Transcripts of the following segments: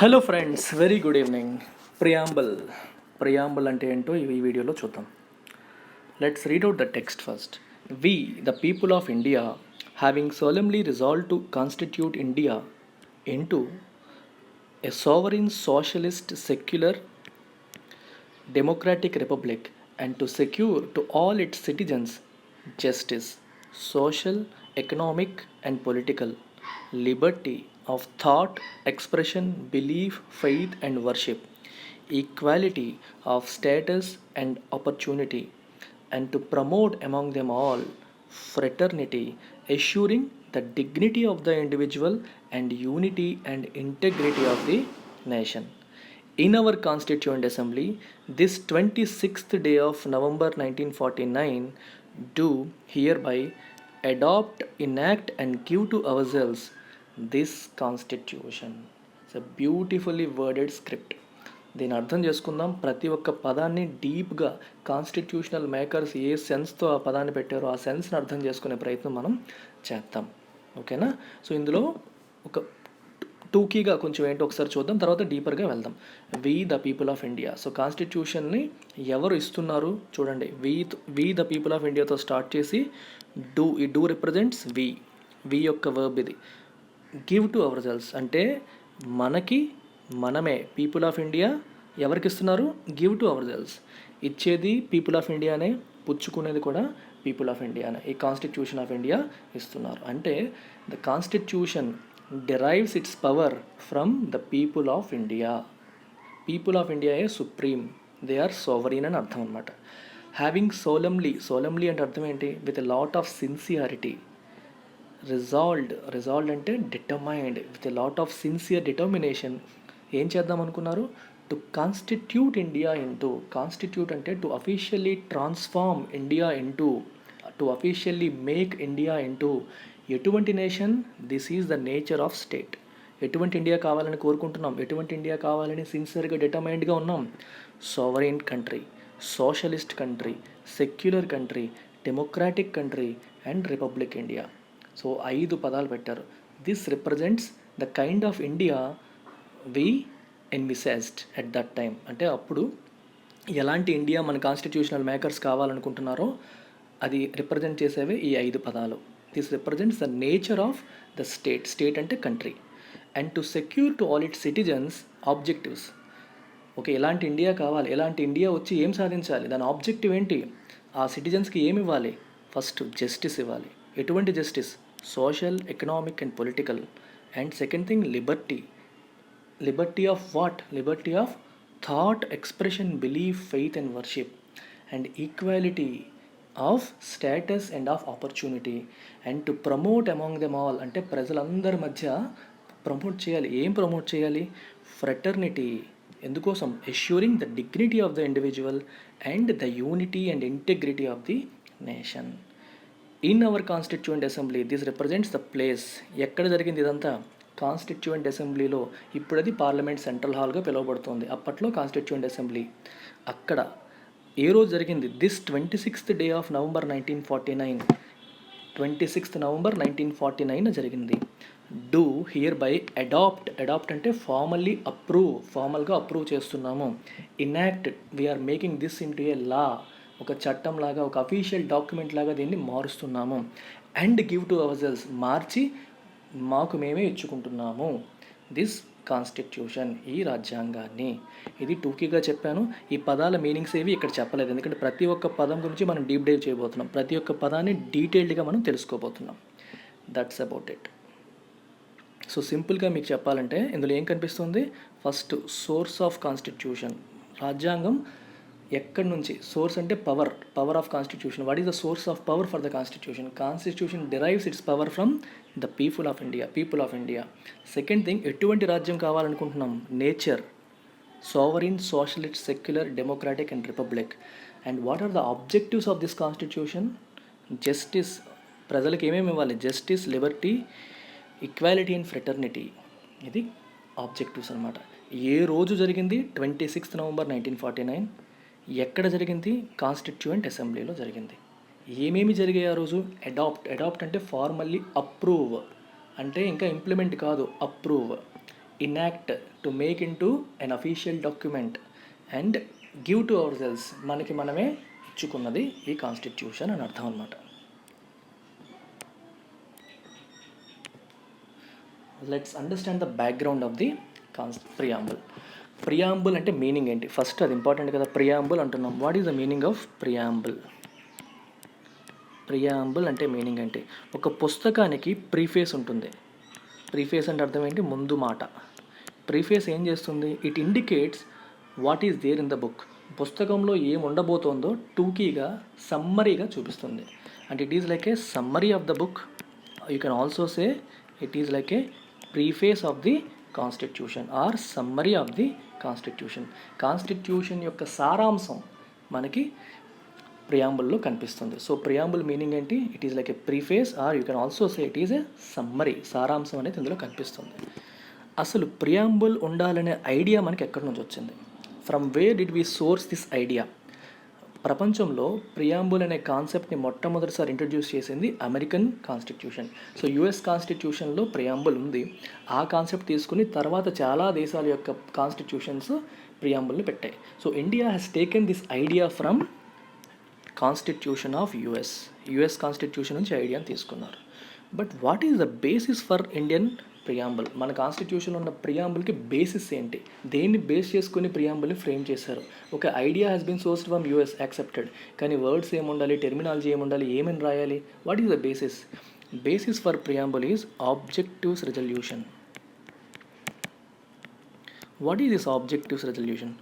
Hello friends, very good evening. Preamble అంటే ఏంటో ఈ వీడియోలో చూద్దాం. Let's read out the text first. We the people of India having solemnly resolved to constitute India into a sovereign socialist secular democratic republic and to secure to all its citizens justice, social, economic and political liberty of thought, expression, belief, faith and worship, equality of status and opportunity, and to promote among them all fraternity, assuring the dignity of the individual and unity and integrity of the nation. In our Constituent Assembly, this 26th day of November 1949, do hereby adopt, enact, and give to ourselves this Constitution. It's a beautifully worded script. దీని అర్థం చేసుకుందాం. ప్రతి ఒక్క పదాన్ని డీప్గా constitutional makers ఏ సెన్స్తో ఆ పదాన్ని పెట్టారో ఆ సెన్స్ని అర్థం చేసుకునే ప్రయత్నం మనం చేద్దాం. ఓకేనా? సో ఇందులో ఒక టూకీగా కొంచెం ఏంటో ఒకసారి చూద్దాం, తర్వాత డీపర్గా వెళ్దాం. We the people of India. So కాన్స్టిట్యూషన్ని ఎవరు ఇస్తున్నారు చూడండి. వి ద పీపుల్ ఆఫ్ ఇండియాతో స్టార్ట్ చేసి డూ రిప్రజెంట్స్ వి యొక్క వర్బ్ ఇది. గివ్ టు అవర్ సెల్స్ అంటే మనమే పీపుల్ ఆఫ్ ఇండియా ఎవరికి ఇస్తున్నారు? Give to hour cells. ఇచ్చేది పీపుల్ ఆఫ్ ఇండియానే, పుచ్చుకునేది కూడా పీపుల్ ఆఫ్ ఇండియానే. ఈ కాన్స్టిట్యూషన్ ఆఫ్ ఇండియా ఇస్తున్నారు అంటే the constitution derives its power from the people of India. People of India is supreme, they are sovereign అని అర్థం అనమాట. హ్యావింగ్ సోలమ్లీ అంటే అర్థం ఏంటి? With a lot of sincerity. Resolved అంటే determined. With a lot of sincere determination ఏం చేద్దాం అనుకున్నారు? To constitute India into. Constitute అంటే to officially transform India into, to officially make India into ఎటువంటి nation? This is the nature of state. ఎటువంటి India కావాలని కోరుకుంటున్నాం? ఎటువంటి ఇండియా కావాలని సిన్సియర్గా డిటర్మైన్డ్గా ఉన్నాం? Sovereign country, socialist country, secular country, democratic country and republic India. So 5 పదాలు పెట్టారు. This represents the kind of India we envisaged at that time. అంటే అప్పుడు ఎలాంటి ఇండియా మన కాన్స్టిట్యూషనల్ మేకర్స్ కావాలనుకుంటున్నారో అది రిప్రజెంట్ చేసేవే ఈ 5 పదాలు. This represents the nature of the state. State అంటే country. And to secure to all its citizens objectives. Okay, ఎలాంటి India కావాలి? ఎలాంటి ఇండియా వచ్చి ఏం సాధించాలి? దాని ఆబ్జెక్టివ్ ఏంటి? ఆ సిటిజన్స్కి ఏమి ఇవ్వాలి? ఫస్ట్ జస్టిస్ ఇవ్వాలి. ఎటువంటి justice? Social, economic and political. And second thing Liberty. Liberty of what? Liberty of thought, expression, belief, faith and worship. And equality of status and of opportunity. And to promote among them all అంటే ప్రజలందరి మధ్య promote చేయాలి. ఏం promote చేయాలి? Fraternity. ఎందుకోసం? Assuring the dignity of the individual and the unity and integrity of the nation. In our constituent assembly this represents the place. ఎక్కడ జరిగింది ఇదంతా? కాన్స్టిట్యూయెంట్ అసెంబ్లీలో. ఇప్పుడు అది పార్లమెంట్ సెంట్రల్ హాల్గా పిలువబడుతుంది. అప్పట్లో కాన్స్టిట్యూయెంట్ అసెంబ్లీ. అక్కడ ఏ రోజు జరిగింది? This 26th day of November 1949. 26th November 1949 జరిగింది. డూ హియర్ బై అడాప్ట్ అంటే ఫార్మల్గా అప్రూవ్ చేస్తున్నాము. Enact we're making this into a law. ఒక చట్టం లాగా, ఒక అఫీషియల్ డాక్యుమెంట్ లాగా దీన్ని మారుస్తున్నాము. And give to ourselves మార్చి మాకు మేమే ఇచ్చుకుంటున్నాము దిస్ కాన్స్టిట్యూషన్, ఈ రాజ్యాంగాన్ని. ఇది టూకీగా చెప్పాను. ఈ పదాల మీనింగ్స్ ఏవి ఇక్కడ చెప్పలేదు, ఎందుకంటే ప్రతి ఒక్క పదం గురించి మనం డీప్ డైవ్ చేయబోతున్నాం. ప్రతి ఒక్క పదాన్ని డీటెయిల్డ్గా మనం తెలుసుకోబోతున్నాం. That's about it. సో సింపుల్గా మీకు చెప్పాలంటే ఇందులో ఏం కనిపిస్తుంది? First source of constitution. రాజ్యాంగం ఎక్కడి నుంచి? సోర్స్ అంటే power of constitution. What is the source of power for the constitution? Constitution derives its power from the people of India. Second thing, ఎటువంటి రాజ్యం కావాలనుకుంటున్నాం? Nature, sovereign, socialist, secular, democratic and republic. And what are the objectives of this constitution? Justice. ప్రజలకు ఏమేమి ఇవ్వాలి? Justice, liberty, equality and fraternity. ఇది objectives అనమాట. ఏ రోజు జరిగింది? 26th November 1949. ఎక్కడ జరిగింది? కాన్స్టిట్యూయెంట్ అసెంబ్లీలో జరిగింది. ఏమేమి జరిగాయి ఆ రోజు? అడాప్ట్ అంటే ఫార్మల్లీ అప్రూవ్ అంటే ఇంకా ఇంప్లిమెంట్ కాదు, approve. enact, to make into an official document and give to ourselves, మనకి మనమే ఇచ్చుకున్నది ఈ కాన్స్టిట్యూషన్ అని అర్థం అనమాట. Let's understand the background of the preamble. Preamble అంటే మీనింగ్ ఏంటి? ఫస్ట్ అది ఇంపార్టెంట్ కదా. ప్రియాంబుల్ అంటున్నాం. What is the meaning of preamble? Preamble అంటే మీనింగ్ అంటే ఒక పుస్తకానికి ప్రీఫేస్ ఉంటుంది. ప్రీఫేస్ అంటే అర్థం ఏంటి? ముందు మాట. ప్రీఫేస్ ఏం చేస్తుంది? It indicates what is there in the book. పుస్తకంలో ఏం ఉండబోతోందో టూకీగా సమ్మరీగా చూపిస్తుంది. And it is like a summary of the book. You can also say it is like a preface of the constitution or summary of the constitution. Constitution యొక్క సారాంశం మనకి ప్రియాంబుల్లో కనిపిస్తుంది. సో ప్రియాంబుల్ మీనింగ్ ఏంటి? It is like a preface or you can also say it is a summary. సారాంశం అనేది ఇందులో కనిపిస్తుంది. అసలు ప్రియాంబుల్ ఉండాలనే ఐడియా మనకి ఎక్కడి నుంచి వచ్చింది? From where did we source this idea? ప్రపంచంలో ప్రియాంబుల్ అనే కాన్సెప్ట్ని మొట్టమొదటిసారి ఇంట్రడ్యూస్ చేసింది అమెరికన్ కాన్స్టిట్యూషన్. సో యుఎస్ కాన్స్టిట్యూషన్లో ప్రియాంబుల్ ఉంది. ఆ కాన్సెప్ట్ తీసుకుని తర్వాత చాలా దేశాల యొక్క కాన్స్టిట్యూషన్స్ ప్రియాంబుల్ని పెట్టాయి. So India has taken this idea from constitution of US constitution నుంచి ఐడియాని తీసుకున్నారు. But what is the basis for Indian preamble? మన కాన్స్టిట్యూషన్లో ఉన్న ప్రియాంబుల్కి బేసిస్ ఏంటి? దేన్ని బేస్ చేసుకుని ప్రియాంబుల్ని ఫ్రేమ్ చేశారు? ఒక idea has been sourced from US, accepted. కానీ వర్డ్స్ ఏముండాలి, టెర్మినాలజీ ఏముండాలి, ఏమని రాయాలి? What is the basis? Basis for preamble is objectives resolution. What is this objectives resolution?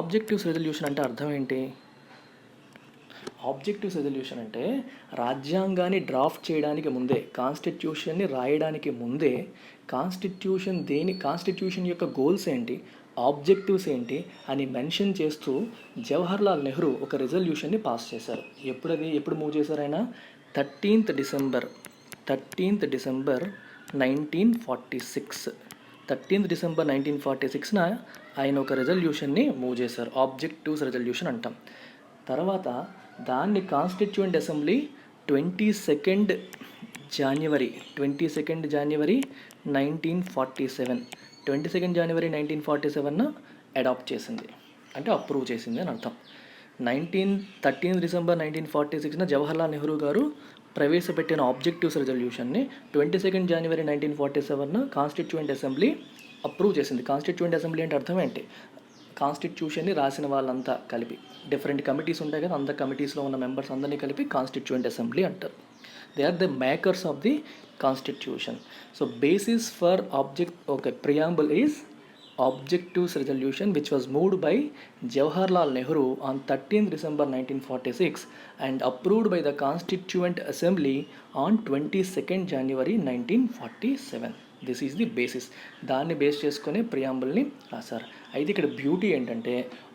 Objectives resolution అంటే అర్థం ఏంటి? ఆబ్జెక్టివ్స్ రెజల్యూషన్ అంటే రాజ్యాంగాన్ని డ్రాఫ్ట్ చేయడానికి ముందే, కాన్స్టిట్యూషన్ని రాయడానికి ముందే కాన్స్టిట్యూషన్ యొక్క గోల్స్ ఏంటి, ఆబ్జెక్టివ్స్ ఏంటి అని మెన్షన్ చేస్తూ జవహర్లాల్ నెహ్రూ ఒక రెజల్యూషన్ని పాస్ చేశారు. ఎప్పుడు మూవ్ చేశారు ఆయన? 13th December 1946. 13th December 1946న ఆయన ఒక రెజల్యూషన్ని మూవ్ చేశారు. ఆబ్జెక్టివ్స్ రెజల్యూషన్ అంటాం. తర్వాత దాన్ని constituent assembly 22nd January 1947 22nd January 1947 adopt చేసింది, అంటే అప్రూవ్ చేసింది అని అర్థం. 13th December 1946 జవహర్లాల్ నెహ్రూ గారు ప్రవేశపెట్టిన ఆబ్జెక్టివ్స్ రెజల్యూషన్ని 22nd January 1947 constituent assembly approve చేసింది. కాన్స్టిట్యూయెంట్ అసెంబ్లీ అంటే అర్థం ఏంటి? కాన్స్టిట్యూషన్ని రాసిన వాళ్ళంతా కలిపి, డిఫరెంట్ కమిటీస్ ఉంటాయి కదా, అంత కమిటీస్లో ఉన్న మెంబర్స్ అందరినీ కలిపి కాన్స్టిట్యూయెంట్ అసెంబ్లీ అంటారు. They are the makers of the constitution. So basis for preamble is objectives resolution which was moved by Jawaharlal Nehru on 13th December 1946 and approved by the Constituent Assembly on 22nd January 1947. This is the basis. దాన్ని base చేసుకునే ప్రియాంబుల్ని రాశారు. అయితే ఇక్కడ beauty ఏంటంటే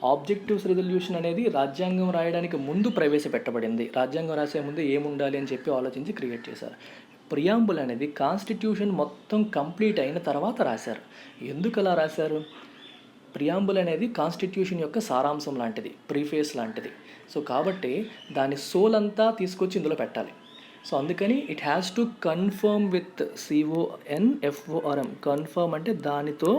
objectives resolution అనేది రాజ్యాంగం రాయడానికి ముందు ప్రవేశపెట్టబడింది. రాజ్యాంగం రాసే ముందు ఏముండాలి అని చెప్పి ఆలోచించి క్రియేట్ చేశారు. ప్రియాంబుల్ అనేది కాన్స్టిట్యూషన్ మొత్తం కంప్లీట్ అయిన తర్వాత రాశారు. ఎందుకు అలా రాశారు? ప్రియాంబుల్ అనేది కాన్స్టిట్యూషన్ యొక్క సారాంశం లాంటిది, ప్రీఫేస్ లాంటిది. సో కాబట్టి దాని సోల్ అంతా తీసుకొచ్చి ఇందులో పెట్టాలి. సో అందుకని it has to confirm with CONFORM. Confirm అంటే దానితో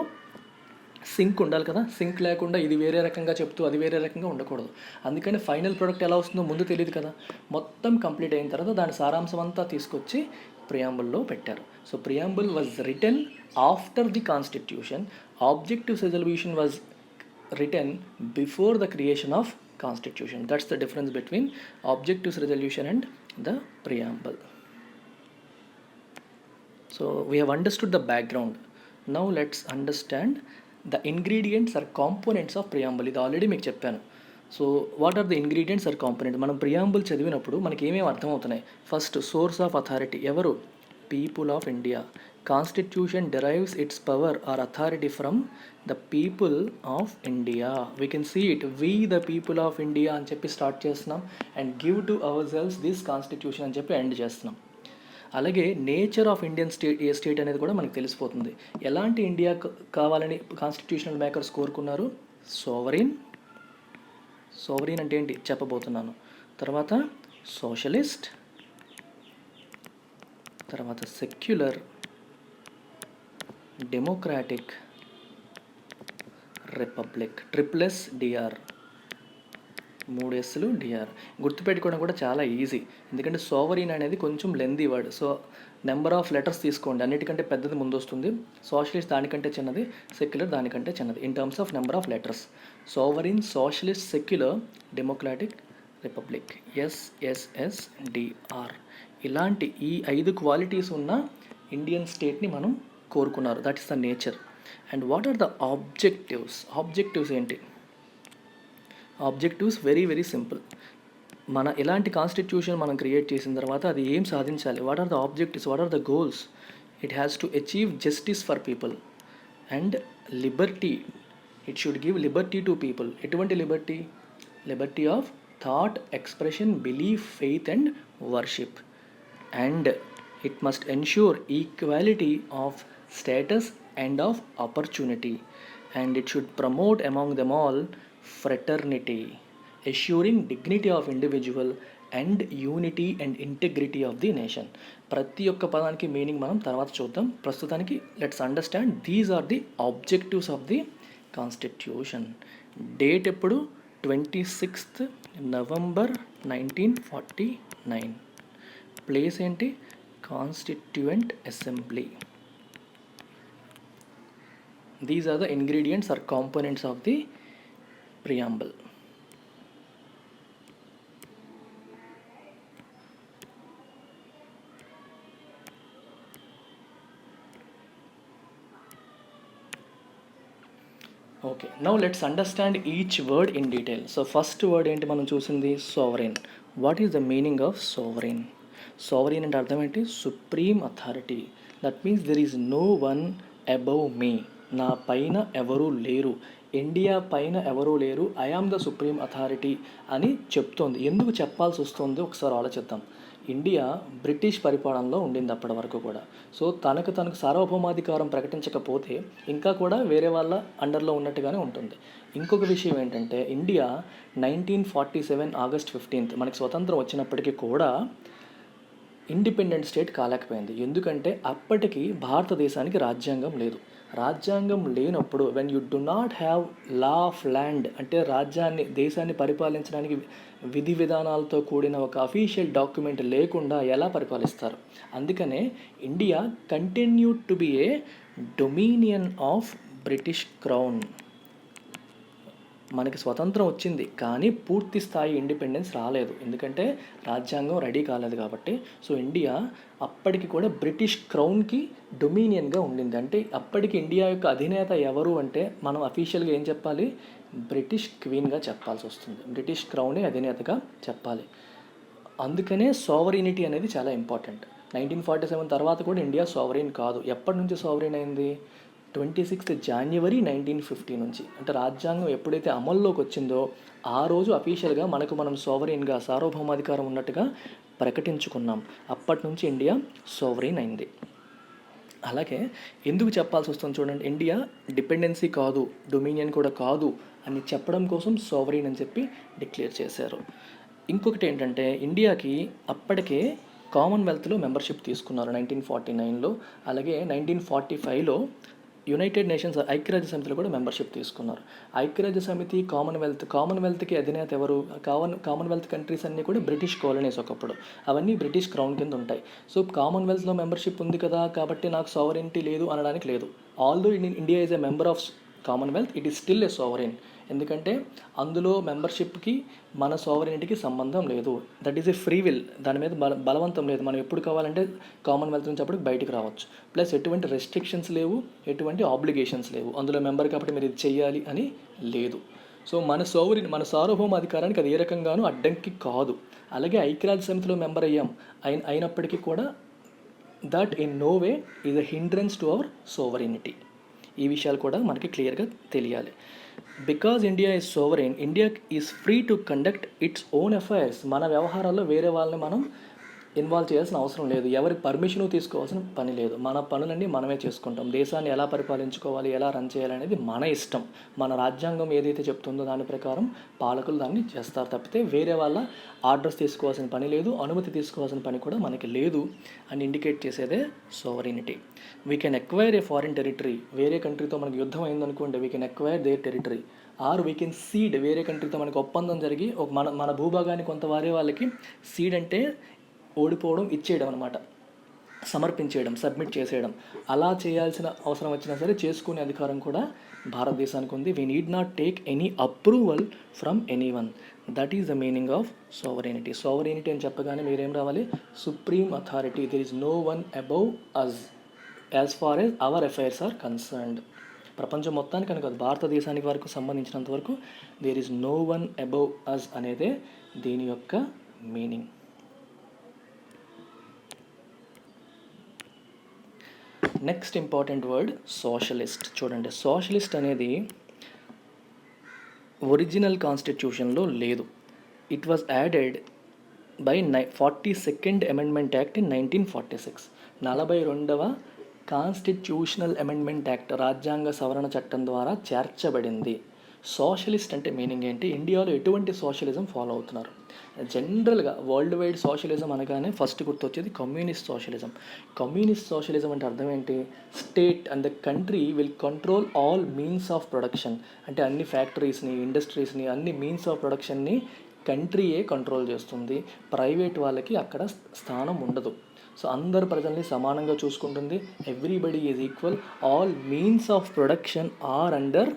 సింక్ ఉండాలి కదా. సింక్ లేకుండా ఇది వేరే రకంగా చెప్తూ అది వేరే రకంగా ఉండకూడదు. అందుకని ఫైనల్ ప్రోడక్ట్ ఎలా వస్తుందో ముందు తెలియదు కదా. మొత్తం కంప్లీట్ అయిన తర్వాత దాని సారాంశం అంతా తీసుకొచ్చి ప్రియాంబుల్లో పెట్టారు. So preamble was written after the constitution. Objectives resolution was written before the creation of Constitution. That's the difference between objectives resolution and the preamble. So we have understood the background. Now let's understand the ingredients or components of preamble. ఇది already మీకు చెప్పాను. So what are the ingredients or component? మనం ప్రియాంబుల్ చదివినప్పుడు మనకి ఏమేమి అర్థమవుతున్నాయి? First, source of authority ఎవరు? People of India. Constitution derives its power or authority from the people of India. We can see it. We the people of India అని చెప్పి start చేస్తున్నాం and give to ourselves this constitution అని చెప్పి end చేస్తున్నాం. అలాగే nature of Indian state అనేది కూడా మనకు తెలిసిపోతుంది. ఎలాంటి ఇండియా కావాలని కాన్స్టిట్యూషనల్ మేకర్స్ కోరుకున్నారు? సోవరీన్ అంటే ఏంటి చెప్పబోతున్నాను. తర్వాత సోషలిస్ట్, తర్వాత secular, democratic republic. Triple S DR, 3 ఎస్లు డిఆర్. గుర్తుపెట్టుకోవడం కూడా చాలా ఈజీ, ఎందుకంటే సోవరీన్ అనేది కొంచెం lengthy word. So number of letters తీసుకోండి, అన్నిటికంటే పెద్దది ముందు వస్తుంది. సోషలిస్ట్ దానికంటే చిన్నది, సెక్యులర్ దానికంటే చిన్నది in terms of number of letters. Sovereign, socialist, secular, democratic, republic. SSSDR. ఇలాంటి ఈ 5 క్వాలిటీస్ ఉన్న ఇండియన్ స్టేట్ని మనం కోరుకున్నారు. That is the nature. And what are the objectives? Objectives ఏంటి? Objectives very very simple. మన ఎలాంటి కాన్స్టిట్యూషన్ మనం క్రియేట్ చేసిన తర్వాత అది ఏం సాధించాలి? What are the objectives? What are the goals? It has to achieve justice for people and liberty. It should give liberty to people. ఎటువంటి liberty? Liberty of thought, expression, belief, faith and worship. And it must ensure equality of status and of opportunity. And it should promote among them all fraternity, assuring dignity of individual and unity and integrity of the nation. ప్రతి ఒక్క పదానికి meaning మనం తర్వాత చూద్దాం. ప్రస్తుతానికి let's understand these are the objectives of the constitution. Date ఎప్పుడు? 26th November 1949. Place ఏంటి? Constituent assembly. These are the ingredients or components of the preamble. Okay, now let's understand each word in detail. So first word ఏంటి మనం చూసింది? sovereign. What is the meaning of sovereign? sovereign అంటే అర్థం ఏంటి? supreme authority. That means there is no one above me. నా పైన ఎవరూ లేరు, ఇండియా పైన ఎవరూ లేరు, I am the supreme authority అని చెప్తోంది. ఎందుకు చెప్పాల్సి వస్తుందో ఒకసారి ఆలోచిద్దాం. ఇండియా బ్రిటిష్ పరిపాలనలో ఉండింది అప్పటి వరకు కూడా. సో తనకు సార్వభౌమాధికారం ప్రకటించకపోతే ఇంకా కూడా వేరే వాళ్ళ అండర్లో ఉన్నట్టుగానే ఉంటుంది. ఇంకొక విషయం ఏంటంటే, ఇండియా 1947 August 15th మనకి స్వతంత్రం వచ్చినప్పటికీ కూడా ఇండిపెండెంట్ స్టేట్ కాలేకపోయింది. ఎందుకంటే అప్పటికి భారతదేశానికి రాజ్యాంగం లేదు. రాజ్యాంగం లేనప్పుడు when you do not have law of land, అంటే దేశాన్ని పరిపాలించడానికి విధి విధానాలతో కూడిన ఒక అఫీషియల్ డాక్యుమెంట్ లేకుండా ఎలా పరిపాలిస్తారు? అందుకనే India continued to be A dominion of British crown. మనకి స్వతంత్రం వచ్చింది కానీ పూర్తి స్థాయి ఇండిపెండెన్స్ రాలేదు, ఎందుకంటే రాజ్యాంగం రెడీ కాలేదు కాబట్టి. సో ఇండియా అప్పటికి కూడా బ్రిటిష్ క్రౌన్కి డొమినియన్గా ఉండింది. అంటే అప్పటికి ఇండియా యొక్క అధినేత ఎవరు అంటే మనం అఫీషియల్గా ఏం చెప్పాలి? బ్రిటిష్ క్వీన్గా చెప్పాల్సి వస్తుంది. బ్రిటిష్ క్రౌనే అధినేతగా చెప్పాలి. అందుకనే సోవరీనిటీ అనేది చాలా ఇంపార్టెంట్. 1947 తర్వాత కూడా ఇండియా సోవరీన్ కాదు. ఎప్పటి నుంచి సోవరీన్ అయింది? 26th January 1950 నుంచి. అంటే రాజ్యాంగం ఎప్పుడైతే అమల్లోకి వచ్చిందో ఆ రోజు అఫీషియల్గా మనం సోవరీన్గా, సార్వభౌమాధికారం ఉన్నట్టుగా ప్రకటించుకున్నాం. అప్పటి నుంచి ఇండియా సోవరీన్ అయింది. అలాగే ఎందుకు చెప్పాల్సి వస్తుంది చూడండి, ఇండియా డిపెండెన్సీ కాదు, డొమినియన్ కూడా కాదు అని చెప్పడం కోసం సోవరీన్ అని చెప్పి డిక్లేర్ చేశారు. ఇంకొకటి ఏంటంటే, ఇండియాకి అప్పటికే కామన్వెల్త్లో మెంబర్షిప్ తీసుకున్నారు 1949లో. అలాగే 1945లో యునైటెడ్ నేషన్స్ ఐక్యరాజ్య సమితిలో కూడా మెంబర్షిప్ తీసుకున్నారు. ఐక్యరాజ్య సమితి, కామన్వెల్త్కి అధినేత ఎవరు? కామన్వెల్త్ కంట్రీస్ అన్నీ కూడా బ్రిటిష్ కాలనీస్ ఒకప్పుడు. అవన్నీ బ్రిటిష్ క్రౌన్ కింద ఉంటాయి. సో కామన్వెల్త్లో మెంబర్షిప్ ఉంది కదా కాబట్టి నాకు సావరెంటీ లేదు అనడానికి లేదు. Although India is a member of Commonwealth, it is still A sovereign. ఎందుకంటే అందులో మెంబర్షిప్కి మన సావరెనిటీకి సంబంధం లేదు. That is a free will, దాని మీద బలవంతం లేదు. మనం ఎప్పుడు కావాలంటే కామన్వెల్త్ నుంచి అప్పటికి బయటికి రావచ్చు. ప్లస్ ఎటువంటి రెస్ట్రిక్షన్స్ లేవు, ఎటువంటి ఆబ్లిగేషన్స్ లేవు. అందులో మెంబర్ కాబట్టి మీరు ఇది చెయ్యాలి అని లేదు. సో మన సార్వభౌమ అధికారానికి అది ఏ రకంగానూ అడ్డంకి కాదు. అలాగే ఐక్యరాజ్య సమితిలో మెంబర్ అయినప్పటికీ కూడా that in no way is a hindrance to our sovereignty. ఈ విషయాలు కూడా మనకి క్లియర్గా తెలియాలి. Because India is sovereign, India is free to conduct its own affairs. మన వ్యవహారాల్లో వేరే వాళ్ళని మనం ఇన్వాల్వ్ చేయాల్సిన అవసరం లేదు, ఎవరి పర్మిషను తీసుకోవాల్సిన పని లేదు. మన పనులన్నీ మనమే చేసుకుంటాం. దేశాన్ని ఎలా పరిపాలించుకోవాలి, ఎలా రన్ చేయాలనేది మన ఇష్టం. మన రాజ్యాంగం ఏదైతే చెప్తుందో దాని ప్రకారం పాలకులు దాన్ని చేస్తారు తప్పితే వేరే వాళ్ళ ఆర్డర్స్ తీసుకోవాల్సిన పని లేదు, అనుమతి తీసుకోవాల్సిన పని కూడా మనకి లేదు అని ఇండికేట్ చేసేదే sovereignty. We can acquire a foreign territory. వేరే కంట్రీతో మనకి యుద్ధం అయిందనుకోండి, we can acquire their territory. Or we can cede. వేరే కంట్రీతో మనకి ఒప్పందం జరిగి మన భూభాగాన్ని కొంత వారే వాళ్ళకి, సీడ్ అంటే ఓడిపోవడం, ఇచ్చేయడం అనమాట, సమర్పించేయడం, సబ్మిట్ చేసేయడం. అలా చేయాల్సిన అవసరం వచ్చినా సరే చేసుకునే అధికారం కూడా భారతదేశానికి ఉంది. We need not take any approval from anyone. That is the meaning of sovereignty. Sovereignty అని చెప్పగానే మీరేం రావాలి? Supreme authority. There is no one above us as far as our affairs are concerned. ప్రపంచం మొత్తానికి కనుక భారతదేశానికి వరకు సంబంధించినంత వరకు there is no one above us అనేదే దీని యొక్క meaning. Next important word socialist. చూడండి, సోషలిస్ట్ అనేది ఒరిజినల్ కాన్స్టిట్యూషన్లో లేదు. It was added by 42nd amendment act in 1946. 42వ కాన్స్టిట్యూషనల్ అమెండ్మెంట్ యాక్ట్, రాజ్యాంగ సవరణ చట్టం ద్వారా చేర్చబడింది. సోషలిస్ట్ అంటే మీనింగ్ ఏంటి? ఇండియాలో ఎటువంటి సోషలిజం ఫాలో అవుతున్నారు? జనరల్గా వరల్డ్ వైడ్ సోషలిజం అనగానే ఫస్ట్ గుర్తొచ్చేది కమ్యూనిస్ట్ సోషలిజం. కమ్యూనిస్ట్ సోషలిజం అంటే అర్థం ఏంటి? State and the country will control all means of production. అంటే అన్ని ఫ్యాక్టరీస్ని, ఇండస్ట్రీస్ని, అన్ని మీన్స్ ఆఫ్ ప్రొడక్షన్ని కంట్రీయే కంట్రోల్ చేస్తుంది. ప్రైవేట్ వాళ్ళకి అక్కడ స్థానం ఉండదు. సో అందరు ప్రజల్ని సమానంగా చూసుకుంటుంది. Everybody is equal. All means of production are under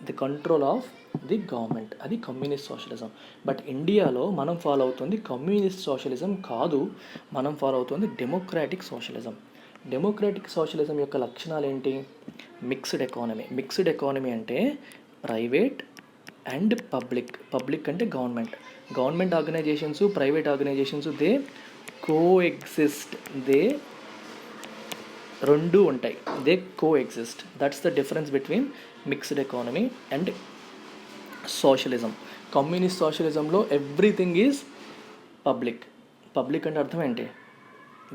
the control of the government. అది కమ్యూనిస్ట్ సోషలిజం. బట్ ఇండియాలో మనం ఫాలో అవుతుంది కమ్యూనిస్ట్ సోషలిజం కాదు, మనం ఫాలో అవుతుంది డెమోక్రాటిక్ సోషలిజం. డెమోక్రాటిక్ సోషలిజం యొక్క లక్షణాలు ఏంటి? Mixed economy. మిక్స్డ్ ఎకానమీ అంటే ప్రైవేట్ అండ్ పబ్లిక్. పబ్లిక్ అంటే government organisations, private organisations they coexist. రెండు ఉంటాయి, they coexist. That's the difference between mixed economy and socialism. Communist సోషలిజంలో ఎవ్రీథింగ్ ఈజ్ పబ్లిక్. పబ్లిక్ అంటే అర్థం ఏంటి?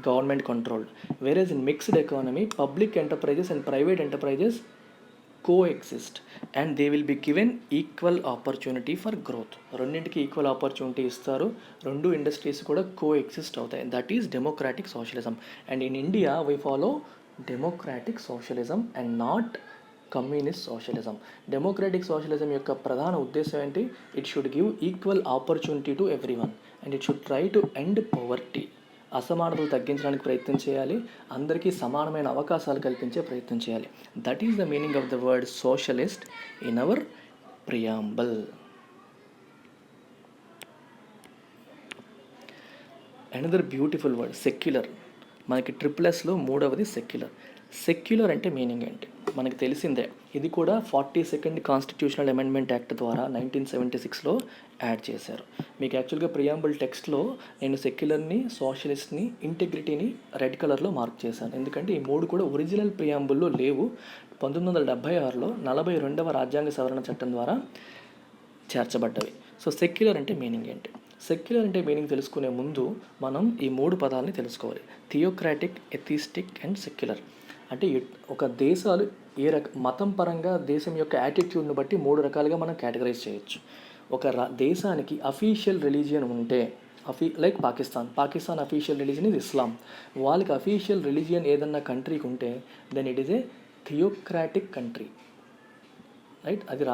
Government controlled. Whereas in mixed economy public enterprises and private enterprises coexist and they will be given equal opportunity for growth. రెండింటికి equal opportunity ఇస్తారు, రెండు industries కూడా coexist అవుతాయి. That is democratic socialism. And in India we follow democratic socialism and not communist socialism. Democratic socialism యొక్క ప్రధాన ఉద్దేశం ఏంటి? It should give equal opportunity to everyone and it should try to end poverty. అసమానతలు తగ్గించడానికి ప్రయత్నం చేయాలి, అందరికీ సమానమైన అవకాశాలు కల్పించే ప్రయత్నం చేయాలి. That is the meaning of the word socialist in our preamble. Another beautiful word secular. మనకి ట్రిపుల్ఎస్లో మూడవది సెక్యులర్. సెక్యులర్ అంటే మీనింగ్ ఏంటి? మనకి తెలిసిందే, ఇది కూడా 42nd కాన్స్టిట్యూషనల్ అమెండ్మెంట్ యాక్ట్ ద్వారా 1976లో యాడ్ చేశారు. మీకు యాక్చువల్గా ప్రియాంబుల్ టెక్స్ట్లో నేను సెక్యులర్ని, సోషలిస్ట్ని, ఇంటెగ్రిటీని రెడ్ కలర్లో మార్క్ చేశాను. ఎందుకంటే ఈ మూడు కూడా ఒరిజినల్ ప్రియాంబుల్లో లేవు. 1976లో 42వ రాజ్యాంగ సవరణ చట్టం ద్వారా చేర్చబడ్డవి. సో సెక్యులర్ అంటే మీనింగ్ ఏంటి? సెక్యులర్ అంటే మీనింగ్ తెలుసుకునే ముందు మనం ఈ మూడు పదాలని తెలుసుకోవాలి. Theocratic, atheistic and secular. అంటే ఒక దేశాలు మతం పరంగా దేశం యొక్క యాటిట్యూడ్ని బట్టి మూడు రకాలుగా మనం కేటగరైజ్ చేయొచ్చు. ఒక దేశానికి అఫీషియల్ రిలీజియన్ ఉంటే, like Pakistan official religion is Islam. వాళ్ళకి అఫీషియల్ రిలీజియన్ ఏదన్నా కంట్రీకి ఉంటే then it is a theocratic country, right? అది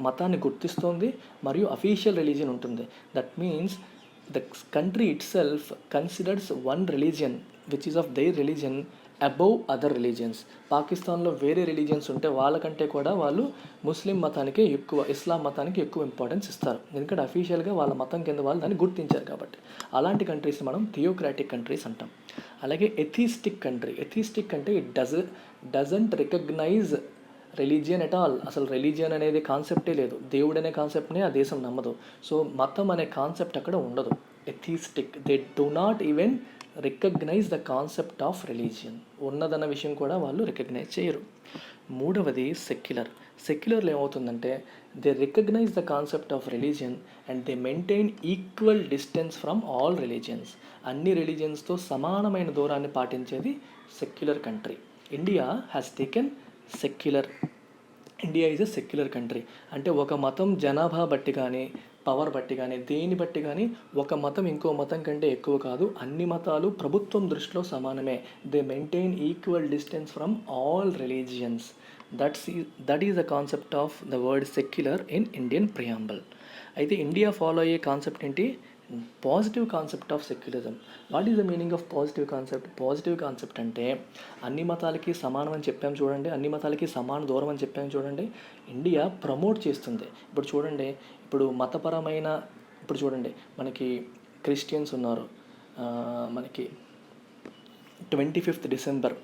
మతాన్ని గుర్తిస్తుంది మరియు అఫీషియల్ రిలీజియన్ ఉంటుంది. That means the country itself considers one religion which is of their religion above other religions. పాకిస్తాన్లో వేరే రిలీజియన్స్ ఉంటే వాళ్ళకంటే కూడా వాళ్ళు ముస్లిం మతానికి ఎక్కువ, ఇస్లాం మతానికి ఎక్కువ ఇంపార్టెన్స్ ఇస్తారు. ఎందుకంటే అఫీషియల్గా వాళ్ళ మతం కింద వాళ్ళు దాన్ని గుర్తించారు కాబట్టి. అలాంటి కంట్రీస్ మనం థియోక్రాటిక్ కంట్రీస్ అంటాం. అలాగే ఎథిస్టిక్ కంట్రీ. ఎథిస్టిక్ అంటే it doesn't recognise religion at all. అసలు రిలీజియన్ అనేది కాన్సెప్టే లేదు, దేవుడు అనే కాన్సెప్ట్నే ఆ దేశం నమ్మదు. సో మతం అనే కాన్సెప్ట్ అక్కడ ఉండదు. Atheistic, they do not even recognise the concept of religion. ఉన్నదన్న విషయం కూడా వాళ్ళు రికగ్నైజ్ చేయరు. మూడవది సెక్యులర్. సెక్యులర్లో ఏమవుతుందంటే they recognise the concept of religion and they maintain equal distance from all religions. అన్ని రిలీజియన్స్తో సమానమైన దూరాన్ని పాటించేది secular country. India has taken secular India is a secular country. అంటే ఒక మతం జనాభా బట్టి కానీ, పవర్ బట్టి కానీ, దేని బట్టి కానీ ఒక మతం ఇంకో మతం కంటే ఎక్కువ కాదు. అన్ని మతాలు ప్రభుత్వం దృష్టిలో సమానమే. They maintain equal distance from all religions. That is the concept of the word secular in Indian preamble. అయితే ఇండియా ఫాలో అయ్యే కాన్సెప్ట్ ఏంటి? Positive concept of secularism. What is the meaning of positive concept? Positive concept అంటే అన్ని మతాలకి సమానం అని చెప్పాము చూడండి, అన్ని మతాలకి సమాన దూరం అని చెప్పాము చూడండి. ఇండియా ప్రమోట్ చేస్తుంది. ఇప్పుడు చూడండి, ఇప్పుడు చూడండి మనకి క్రిస్టియన్స్ ఉన్నారు, మనకి 25th డిసెంబర్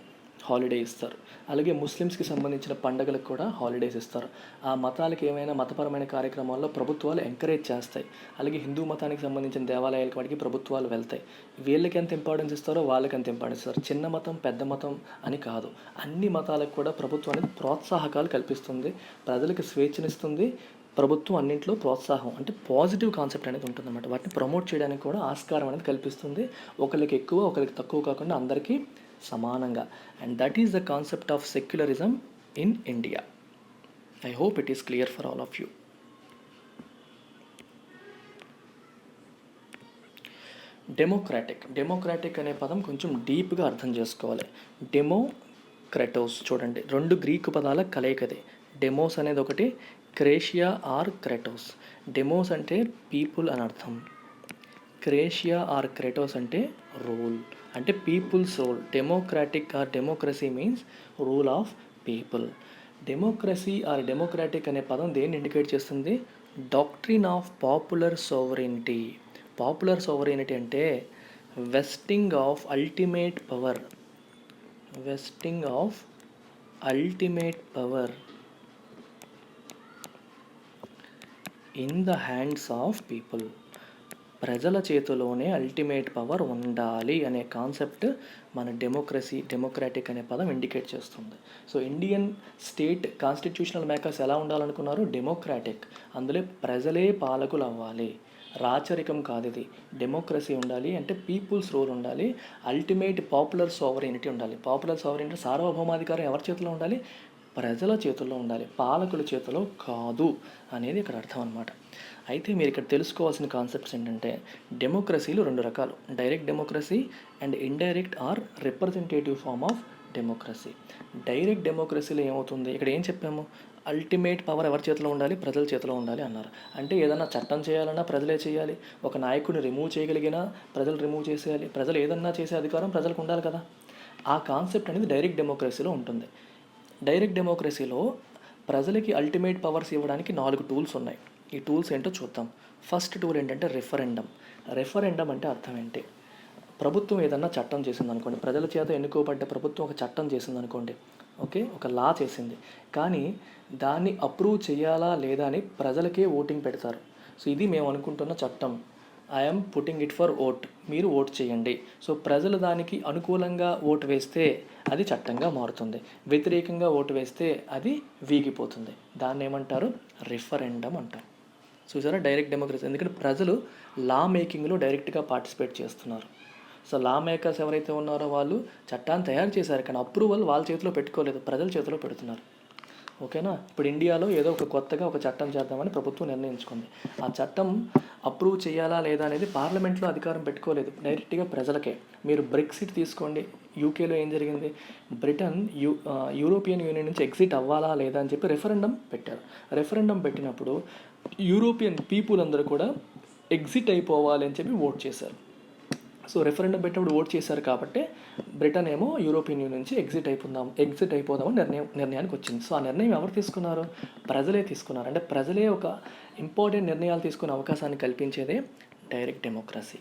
హాలిడే ఇస్తారు. అలాగే ముస్లిమ్స్కి సంబంధించిన పండుగలకు కూడా హాలిడేస్ ఇస్తారు. ఆ మతాలకు ఏమైనా మతపరమైన కార్యక్రమాల్లో ప్రభుత్వాలు ఎంకరేజ్ చేస్తాయి. అలాగే హిందూ మతానికి సంబంధించిన దేవాలయాలకు వాటికి ప్రభుత్వాలు వెళ్తాయి. వీళ్ళకి ఎంత ఇంపార్టెన్స్ ఇస్తారో వాళ్ళకి ఎంత ఇంపార్టెన్స్ ఇస్తారు. చిన్న మతం పెద్ద మతం అని కాదు, అన్ని మతాలకు కూడా ప్రభుత్వం అనేది ప్రోత్సాహకాలు కల్పిస్తుంది, ప్రజలకు స్వేచ్ఛనిస్తుంది. ప్రభుత్వం అన్నింటిలో ప్రోత్సాహం అంటే పాజిటివ్ కాన్సెప్ట్ అనేది ఉంటుందన్నమాట. వాటిని ప్రమోట్ చేయడానికి కూడా ఆస్కారం అనేది కల్పిస్తుంది. ఒకరికి ఎక్కువ ఒకరికి తక్కువ కాకుండా అందరికీ సమానంగా. And that is the concept of secularism in India. I hope it is clear for all of you. Democratic అనే పదం కొంచెం డీప్గా అర్థం చేసుకోవాలి. డెమోక్రటోస్ చూడండి, రెండు గ్రీకు పదాల కలయికది. డెమోస్ అనేది ఒకటి, క్రేషియా ఆర్ క్రెటోస్. డెమోస్ అంటే పీపుల్ అని అర్థం, క్రేషియా ఆర్ క్రెటోస్ అంటే రూల్, అంటే people's rule. Democratic or democracy means rule of people. Democracy or democratic అనే పదం దేన్ని ఇండికేట్ చేస్తుంది? Doctrine of popular sovereignty. Popular sovereignty అంటే vesting of ultimate power in the hands of people. ప్రజల చేతిలోనే ultimate power ఉండాలి అనే కాన్సెప్ట్ మన డెమోక్రాటిక్ అనే పదం ఇండికేట్ చేస్తుంది. So Indian state constitutional makers ఎలా ఉండాలనుకున్నారు? డెమోక్రాటిక్. అందులో ప్రజలే పాలకులు అవ్వాలి, రాచరికం కాదు ఇది. డెమోక్రసీ ఉండాలి అంటే పీపుల్స్ రూల్ ఉండాలి, అల్టిమేట్ పాపులర్ సోవరెనిటీ ఉండాలి. పాపులర్ సోవరెనిటీ సార్వభౌమాధికారం ఎవరి చేతిలో ఉండాలి? ప్రజల చేతుల్లో ఉండాలి, పాలకుల చేతిలో కాదు అనేది ఇక్కడ అర్థం అనమాట. అయితే మీరు ఇక్కడ తెలుసుకోవాల్సిన కాన్సెప్ట్స్ ఏంటంటే, డెమోక్రసీలు రెండు రకాలు, direct democracy and indirect or representative form of democracy. Direct డెమోక్రసీలో ఏమవుతుంది? ఇక్కడ ఏం చెప్పాము? అల్టిమేట్ పవర్ ఎవరి చేతిలో ఉండాలి? ప్రజల చేతిలో ఉండాలి అన్నారు. అంటే ఏదన్నా చట్టం చేయాలన్నా ప్రజలే చేయాలి, ఒక నాయకుడిని రిమూవ్ చేయగలిగినా ప్రజలు రిమూవ్ చేసేయాలి, ప్రజలు ఏదన్నా చేసే అధికారం ప్రజలకు ఉండాలి కదా. ఆ కాన్సెప్ట్ అనేది డైరెక్ట్ డెమోక్రసీలో ఉంటుంది. డైరెక్ట్ డెమోక్రసీలో ప్రజలకి అల్టిమేట్ పవర్స్ ఇవ్వడానికి 4 టూల్స్ ఉన్నాయి. ఈ టూల్స్ ఏంటో చూద్దాం. ఫస్ట్ టూల్ ఏంటంటే రెఫరెండం అంటే అర్థం ఏంటి? ప్రభుత్వం ఏదన్నా చట్టం చేసిందనుకోండి, ప్రజల చేత ఎన్నుకోబడ్డ ప్రభుత్వం ఒక చట్టం చేసిందనుకోండి, ఓకే, ఒక లా చేసింది, కానీ దాన్ని అప్రూవ్ చేయాలా లేదా అని ప్రజలకే ఓటింగ్ పెడతారు. సో ఇది మేము అనుకుంటున్న చట్టం, I'm putting it for vote, మీరు ఓట్ చేయండి. సో ప్రజలు దానికి అనుకూలంగా ఓటు వేస్తే అది చట్టంగా మారుతుంది, వ్యతిరేకంగా ఓటు వేస్తే అది వీగిపోతుంది. దాన్ని ఏమంటారు? రిఫరెండం అంటారు. చూసారా, డైరెక్ట్ డెమోక్రసీ. ఎందుకంటే ప్రజలు లా మేకింగ్లో డైరెక్ట్గా పార్టిసిపేట్ చేస్తున్నారు. సో లా మేకర్స్ ఎవరైతే ఉన్నారో వాళ్ళు చట్టాన్ని తయారు చేశారు, కానీ అప్రూవల్ వాళ్ళ చేతిలో పెట్టుకోలేదు, ప్రజల చేతిలో పెడుతున్నారు. ఓకేనా? ఇప్పుడు ఇండియాలో ఏదో ఒక కొత్తగా ఒక చట్టం చేద్దామని ప్రభుత్వం నిర్ణయించుకుంది. ఆ చట్టం అప్రూవ్ చేయాలా లేదా అనేది పార్లమెంట్లో అధికారం పెట్టుకోలేదు, డైరెక్ట్గా ప్రజలకే. మీరు బ్రెక్సిట్ తీసుకోండి, యూకేలో ఏం జరిగింది? బ్రిటన్ యూరోపియన్ యూనియన్ నుంచి ఎగ్జిట్ అవ్వాలా లేదా అని చెప్పి రెఫరెండం పెట్టారు. రెఫరెండం పెట్టినప్పుడు యూరోపియన్ పీపుల్ అందరూ కూడా ఎగ్జిట్ అయిపోవాలి అని చెప్పి ఓట్ చేశారు. సో రెఫరెండం పెట్టినప్పుడు ఓట్ చేశారు కాబట్టి బ్రిటన్ ఏమో యూరోపియన్ యూనియన్ నుంచి ఎగ్జిట్ అయిపోదామని నిర్ణయానికి వచ్చింది. సో ఆ నిర్ణయం ఎవరు తీసుకున్నారు? ప్రజలే తీసుకున్నారు. అంటే ప్రజలే ఒక ఇంపార్టెంట్ నిర్ణయాలు తీసుకునే అవకాశాన్ని కల్పించేదే డైరెక్ట్ డెమోక్రసీ.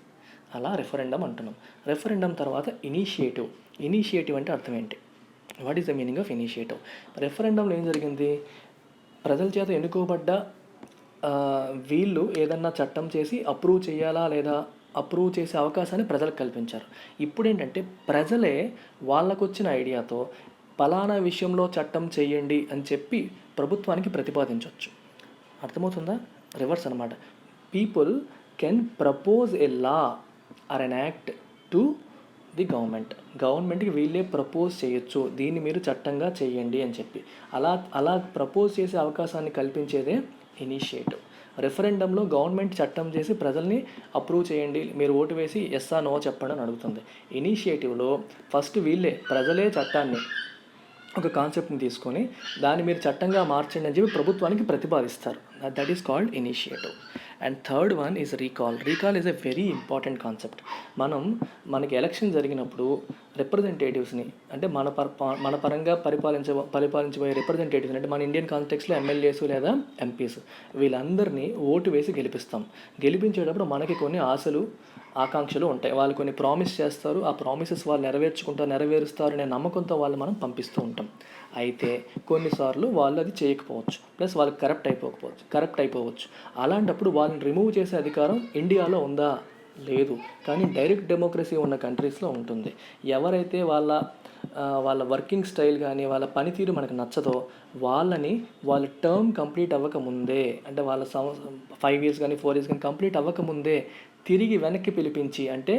అలా రెఫరెండం అంటున్నాం. రెఫరెండం తర్వాత ఇనిషియేటివ్ అంటే అర్థం ఏంటి? What is the meaning of initiative? రెఫరెండంలో ఏం జరిగింది? ప్రజల చేత ఎన్నుకోబడ్డ వీళ్ళు ఏదన్నా చట్టం చేసి అప్రూవ్ చేయాలా లేదా అప్రూవ్ చేసే అవకాశాన్ని ప్రజలకు కల్పించారు. ఇప్పుడు ఏంటంటే ప్రజలే వాళ్ళకు వచ్చిన ఐడియాతో పలానా విషయంలో చట్టం చేయండి అని చెప్పి ప్రభుత్వానికి ప్రతిపాదించవచ్చు. అర్థమవుతుందా? రివర్స్ అనమాట. People can propose a law or an act to the గవర్నమెంట్కి వీళ్ళే ప్రపోజ్ చేయొచ్చు, దీన్ని మీరు చట్టంగా చేయండి అని చెప్పి. అలా ప్రపోజ్ చేసే అవకాశాన్ని కల్పించేదే ఇనిషియేటివ్. రెఫరెండంలో గవర్నమెంట్ చట్టం చేసి ప్రజల్ని అప్రూవ్ చేయండి, మీరు ఓటు వేసి ఎస్ ఆ నో చెప్పండి అని అడుగుతుంది. ఇనిషియేటివ్లో ఫస్ట్ వీళ్ళే ప్రజలే చట్టాన్ని ఒక కాన్సెప్ట్ని తీసుకొని దాన్ని మీరు చట్టంగా మార్చండి అని చెప్పి ప్రభుత్వానికి ప్రతిపాదిస్తారు. That is called initiative. And third one is recall. Recall is a very important concept. మనకి ఎలక్షన్ జరిగినప్పుడు రిప్రజెంటేటివ్స్ని, అంటే మన పరంగా పరిపాలించబోయే రిప్రజెంటేటివ్స్, అంటే మన ఇండియన్ కాంటెక్స్లో ఎమ్మెల్యేస్ లేదా ఎంపీస్, వీళ్ళందరినీ ఓటు వేసి గెలిపిస్తాం. గెలిపించేటప్పుడు మనకి కొన్ని ఆశలు ఆకాంక్షలు ఉంటాయి. వాళ్ళు కొన్ని ప్రామిస్ చేస్తారు, ఆ ప్రామిసెస్ వాళ్ళు నెరవేరుస్తారు అనే నమ్మకంతో వాళ్ళు మనం పంపిస్తూ ఉంటాం. అయితే కొన్నిసార్లు వాళ్ళు అది చేయకపోవచ్చు, ప్లస్ వాళ్ళు కరప్ట్ అయిపోవచ్చు. అలాంటప్పుడు వాళ్ళని రిమూవ్ చేసే అధికారం ఇండియాలో ఉందా? లేదు. కానీ డైరెక్ట్ డెమోక్రసీ ఉన్న కంట్రీస్లో ఉంటుంది. ఎవరైతే వాళ్ళ వర్కింగ్ స్టైల్ కానీ వాళ్ళ పనితీరు మనకు నచ్చదో వాళ్ళ టర్మ్ కంప్లీట్ అవ్వకముందే, అంటే వాళ్ళ 5 years కానీ 4 years కానీ కంప్లీట్ అవ్వకముందే తిరిగి వెనక్కి పిలిపించి, అంటే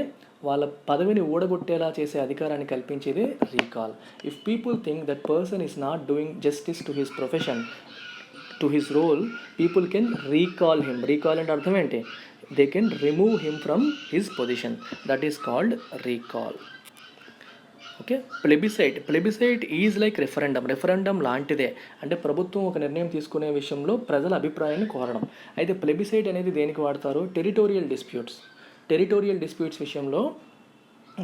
వాళ్ళ పదవిని ఊడగొట్టేలా చేసే అధికారాన్ని కల్పించేదే recall. If people think that person is not doing justice to his profession, to his role, people can recall him. Recall అంటే అర్థం ఏంటి? They can remove him from his position. That is called recall. Okay. Plebiscite is like referendum లాంటిదే. అంటే ప్రభుత్వం ఒక నిర్ణయం తీసుకునే విషయంలో ప్రజల అభిప్రాయాన్ని కోరడం. అయితే ప్లెబిసైట్ అనేది దేనికి వాడతారు? టెరిటోరియల్ డిస్ప్యూట్స్ విషయంలో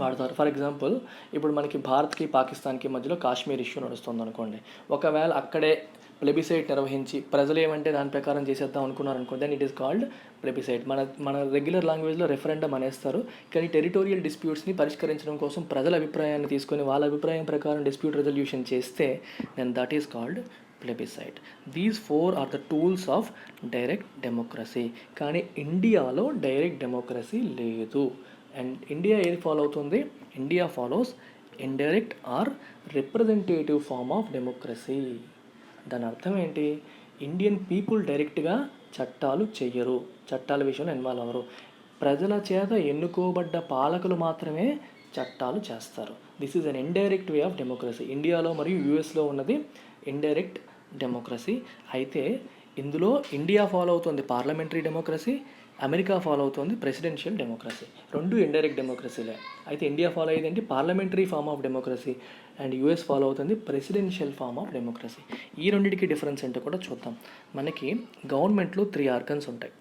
వాడతారు. ఫర్ ఎగ్జాంపుల్, ఇప్పుడు మనకి భారత్కి పాకిస్తాన్కి మధ్యలో కాశ్మీర్ ఇష్యూ నడుస్తుంది అనుకోండి. ఒకవేళ అక్కడే ప్లెబిసైట్ నిర్వహించి ప్రజలు ఏమంటే దాని ప్రకారం చేసేద్దాం అనుకున్నారనుకో, then it is called plebiscite. మన రెగ్యులర్ లాంగ్వేజ్లో రెఫరెండం అనేస్తారు. కానీ టెరిటోరియల్ డిస్ప్యూట్స్ని పరిష్కరించడం కోసం ప్రజల అభిప్రాయాన్ని తీసుకొని వాళ్ళ అభిప్రాయం ప్రకారం డిస్ప్యూట్ రెజల్యూషన్ చేస్తే then that is called plebiscite. These 4 are the tools of direct democracy. కానీ ఇండియాలో డైరెక్ట్ డెమోక్రసీ లేదు. అండ్ ఇండియా ఏది ఫాలో అవుతుంది? India follows indirect or representative form of democracy. దాని అర్థం ఏంటి? ఇండియన్ పీపుల్ డైరెక్ట్గా చట్టాలు చెయ్యరు, చట్టాల విషయంలో ఇన్వాల్వ్ అవ్వరు. ప్రజల చేత ఎన్నుకోబడ్డ పాలకులు మాత్రమే చట్టాలు చేస్తారు. This is an indirect way of democracy. ఇండియాలో మరియు యూఎస్లో ఉన్నది ఇండైరెక్ట్ డెమోక్రసీ. అయితే ఇందులో ఇండియా ఫాలో అవుతుంది పార్లమెంటరీ డెమోక్రసీ, అమెరికా ఫాలో అవుతుంది ప్రెసిడెన్షియల్ డెమోక్రసీ. రెండు ఇండైరెక్ట్ డెమోక్రసీలే. అయితే ఇండియా ఫాలో అయ్యేది parliamentary form of democracy and US follow అవుతుంది ప్రెసిడెన్షియల్ ఫార్మ్ ఆఫ్ డెమోక్రసీ. ఈ రెండింటికి డిఫరెన్స్ ఏంటో కూడా చూద్దాం. మనకి గవర్నమెంట్లో 3 ఆర్గన్స్ ఉంటాయి.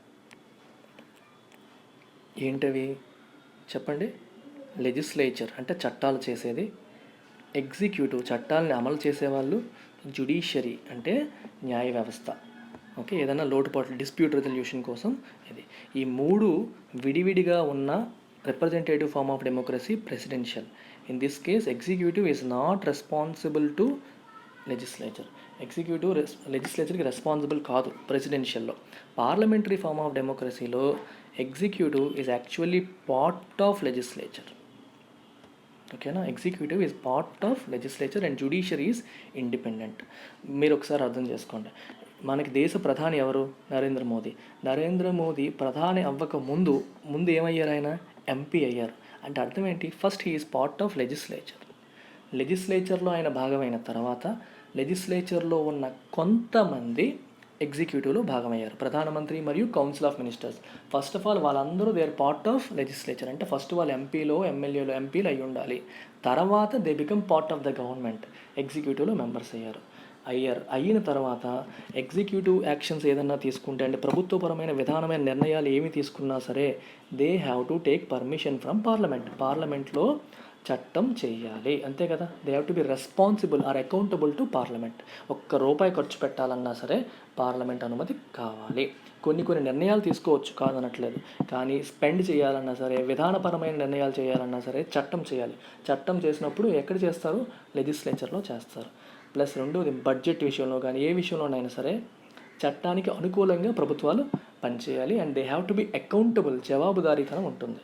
ఏంటవి చెప్పండి? లెజిస్లేచర్ అంటే చట్టాలు చేసేది, ఎగ్జిక్యూటివ్ చట్టాలని అమలు చేసేవాళ్ళు, జ్యుడిషియరీ అంటే న్యాయ వ్యవస్థ. ఓకే, ఏదైనా లోటుపాట్లు డిస్ప్యూట్ రెజల్యూషన్ కోసం ఇది. ఈ 3 విడివిడిగా ఉన్న representative form of democracy presidential. In this case executive is not responsible to legislature. లెజిస్లేచర్కి రెస్పాన్సిబుల్ కాదు ప్రెసిడెన్షియల్లో. పార్లమెంటరీ ఫార్మ్ ఆఫ్ డెమోక్రసీలో executive is actually part of legislature. ఓకేనా? Executive is part of legislature and judiciary is independent. మీరు ఒకసారి అర్థం చేసుకోండి. మనకి దేశ ప్రధాని ఎవరు? నరేంద్ర మోదీ ప్రధాని అవ్వక ముందు ఏమయ్యారు? ఆయన ఎంపీ అయ్యారు. అంటే అర్థం ఏంటి? First he is part of లెజిస్లేచర్లో ఆయన భాగమైన తర్వాత లెజిస్లేచర్లో ఉన్న కొంతమంది ఎగ్జిక్యూటివ్లో భాగమయ్యారు, ప్రధానమంత్రి మరియు council of ministers. First of all వాళ్ళందరూ they are part of legislature. అంటే ఫస్ట్ వాళ్ళు ఎంపీలు అయి ఉండాలి. తర్వాత they become part of the government, ఎగ్జిక్యూటివ్లో మెంబర్స్ అయిన తర్వాత ఎగ్జిక్యూటివ్ యాక్షన్స్ ఏదన్నా తీసుకుంటే, అంటే ప్రభుత్వపరమైన విధానమైన నిర్ణయాలు ఏమి తీసుకున్నా సరే they have to take permission from పార్లమెంట్లో చట్టం చేయాలి, అంతే కదా? They have to be responsible are accountable to parliament. ₹1 ఖర్చు పెట్టాలన్నా సరే పార్లమెంట్ అనుమతి కావాలి. కొన్ని నిర్ణయాలు తీసుకోవచ్చు, కాదనట్లేదు. కానీ స్పెండ్ చేయాలన్నా సరే, విధానపరమైన నిర్ణయాలు చేయాలన్నా సరే చట్టం చేయాలి. చట్టం చేసినప్పుడు ఎక్కడ చేస్తారు? లెజిస్లేచర్లో చేస్తారు. ప్లస్ రెండోది, బడ్జెట్ విషయంలో కానీ ఏ విషయంలోనైనా సరే చట్టానికి అనుకూలంగా ప్రభుత్వాలు పనిచేయాలి. And they have to be accountable, జవాబుదారీతనం ఉంటుంది.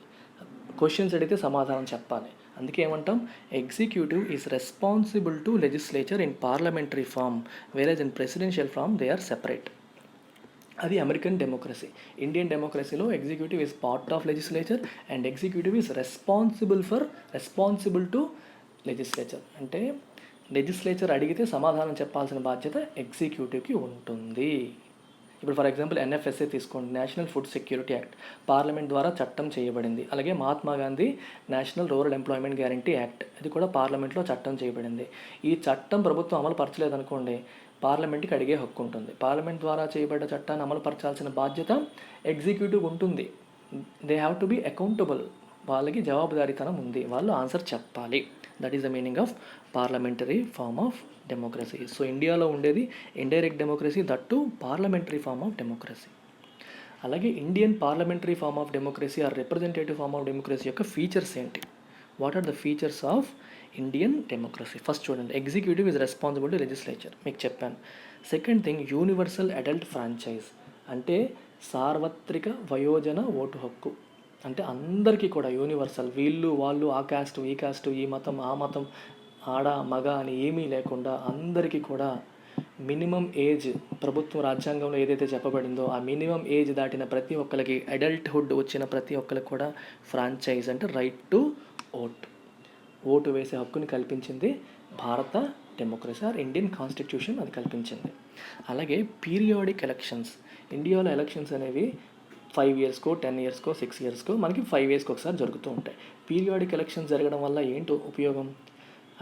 క్వశ్చన్స్ అడిగితే సమాధానం చెప్పాలి. అందుకే ఏమంటాం? Executive is responsible to legislature in parliamentary form, whereas in presidential form they are separate. అది అమెరికన్ డెమోక్రసీ. ఇండియన్ డెమోక్రసీలో executive is part of legislature and executive is responsible to legislature. అంటే లెజిస్లేచర్ అడిగితే సమాధానం చెప్పాల్సిన బాధ్యత ఎగ్జిక్యూటివ్కి ఉంటుంది. ఇప్పుడు ఫర్ ఎగ్జాంపుల్ ఎన్ఎఫ్ఎస్ఏ తీసుకోండి, national food security act parliament ద్వారా చట్టం చేయబడింది. అలాగే Mahatma Gandhi national rural employment guarantee act, ఇది కూడా పార్లమెంట్లో చట్టం చేయబడింది. ఈ చట్టం ప్రభుత్వం అమలు పరచలేదనుకోండి, పార్లమెంట్కి అడిగే హక్కు ఉంటుంది. పార్లమెంట్ ద్వారా చేయబడ్డ చట్టాన్ని అమలు పరచాల్సిన బాధ్యత ఎగ్జిక్యూటివ్ ఉంటుంది. They have to be accountable. వాళ్ళకి జవాబుదారీతనం ఉంది, వాళ్ళు ఆన్సర్ చెప్పాలి. That is the meaning of parliamentary form of democracy. So ఇండియాలో ఉండేది indirect democracy, that to parliamentary form of democracy. అలాగే Indian parliamentary form of democracy or representative form of democracy యొక్క features ఏంటి? What are the features of Indian democracy? First చూడండి, executive is responsible to legislature, మీకు చెప్పాను. Second thing, universal adult franchise, అంటే సార్వత్రిక వయోజన vote హక్కు. అంటే అందరికీ కూడా యూనివర్సల్, వీళ్ళు వాళ్ళు, ఆ క్యాస్ట్ ఈ క్యాస్ట్, ఈ మతం ఆ మతం, ఆడ మగ అని ఏమీ లేకుండా అందరికీ కూడా మినిమం ఏజ్, ప్రభుత్వం రాజ్యాంగంలో ఏదైతే చెప్పబడిందో ఆ మినిమం ఏజ్ దాటిన ప్రతి ఒక్కరికి, అడల్ట్హుడ్ వచ్చిన ప్రతి ఒక్కరికి కూడా ఫ్రాంచైజ్ అంటే రైట్ టు ఓటు వేసే హక్కుని కల్పించింది భారత డెమోక్రసీ ఆర్ ఇండియన్ కాన్స్టిట్యూషన్, అది కల్పించింది. అలాగే పీరియాడిక్ ఎలక్షన్స్, ఇండియాలో ఎలక్షన్స్ అనేవి 5 yearsకో 10 yearsకో 6 yearsకో మనకి 5 yearsకి ఒకసారి జరుగుతూ ఉంటాయి. పీరియాడిక్ ఎలక్షన్స్ జరగడం వల్ల ఏంటో ఉపయోగం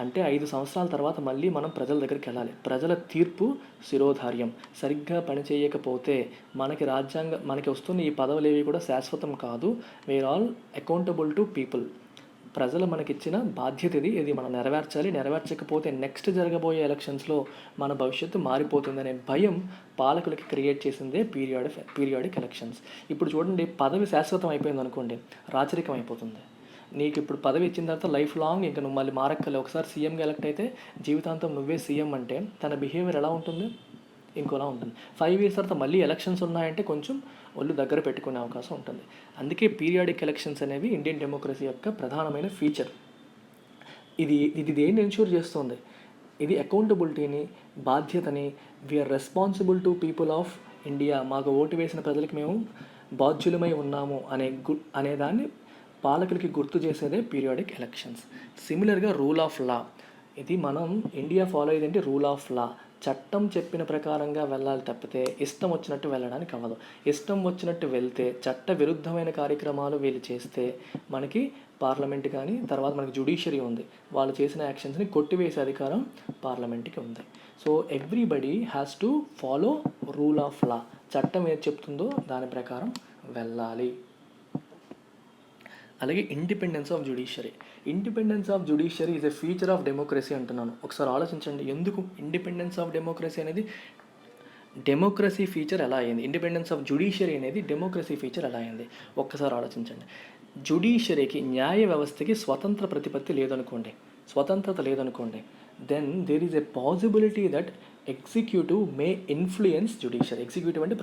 అంటే 5 సంవత్సరాల తర్వాత మళ్ళీ మనం ప్రజల దగ్గరికి వెళ్ళాలి. ప్రజల తీర్పు శిరోధార్యం. సరిగ్గా పనిచేయకపోతే మనకి వస్తున్న ఈ పదవులు ఏవి కూడా శాశ్వతం కాదు. We are all accountable to people. ప్రజలు మనకిచ్చిన బాధ్యత ఇది మనం నెరవేర్చాలి. నెరవేర్చకపోతే నెక్స్ట్ జరగబోయే ఎలక్షన్స్లో మన భవిష్యత్తు మారిపోతుందనే భయం పాలకులకి క్రియేట్ చేసిందే పీరియాడిక్ ఎలక్షన్స్. ఇప్పుడు చూడండి, పదవి శాశ్వతం అయిపోయింది అనుకోండి, రాచరికం అయిపోతుంది. నీకు ఇప్పుడు పదవి ఇచ్చిన తర్వాత లైఫ్ లాంగ్ ఇంకా నువ్వు మళ్ళీ మారక్కలే. ఒకసారి సీఎంగా ఎలక్ట్ అయితే జీవితాంతం నువ్వే సీఎం అంటే తన బిహేవియర్ ఎలా ఉంటుంది? ఇంకోలా ఉంటుంది. 5 years తర్వాత మళ్ళీ ఎలక్షన్స్ ఉన్నాయంటే కొంచెం ఒళ్ళు దగ్గర పెట్టుకునే అవకాశం ఉంటుంది. అందుకే పీరియాడిక్ ఎలక్షన్స్ అనేవి ఇండియన్ డెమోక్రసీ యొక్క ప్రధానమైన ఫీచర్. ఇది దేన్ని ఎన్ష్యూర్ చేస్తుంది? ఇది అకౌంటబిలిటీని, బాధ్యతని, we are responsible to people of India, మాకు ఓటు వేసిన ప్రజలకి మేము బాధ్యులమై ఉన్నాము అనేదాన్ని పాలకులకి గుర్తు చేసేదే పీరియాడిక్ ఎలక్షన్స్. సిమిలర్గా రూల్ ఆఫ్ లా, ఇది మనం ఇండియా ఫాలో అయ్యేది రూల్ ఆఫ్ లా. చట్టం చెప్పిన ప్రకారంగా వెళ్ళాలి తప్పితే ఇష్టం వచ్చినట్టు వెళ్ళడానికి అవ్వదు. ఇష్టం వచ్చినట్టు వెళ్తే, చట్ట విరుద్ధమైన కార్యక్రమాలు వీళ్ళు చేస్తే మనకి పార్లమెంట్ కానీ, తర్వాత మనకి జ్యుడిషియరీ ఉంది, వాళ్ళు చేసిన యాక్షన్స్ని కొట్టివేసే అధికారం పార్లమెంట్కి ఉంది. So everybody has to follow rule of law. చట్టం ఏది చెప్తుందో దాని ప్రకారం వెళ్ళాలి. అలాగే independence of judiciary. Independence of judiciary is a feature of democracy అంటున్నాను. ఒకసారి ఆలోచించండి, ఎందుకు ఇండిపెండెన్స్ ఆఫ్ డెమోక్రసీ అనేది డెమోక్రసీ ఫీచర్ ఎలా అయింది? ఇండిపెండెన్స్ ఆఫ్ జ్యుడిషియరీ అనేది డెమోక్రసీ ఫీచర్ ఎలా అయింది? ఒక్కసారి ఆలోచించండి. జ్యుడిషియరీకి, న్యాయ వ్యవస్థకి స్వతంత్రత లేదనుకోండి, then there is a possibility that executive may influence judiciary. Executive అంటే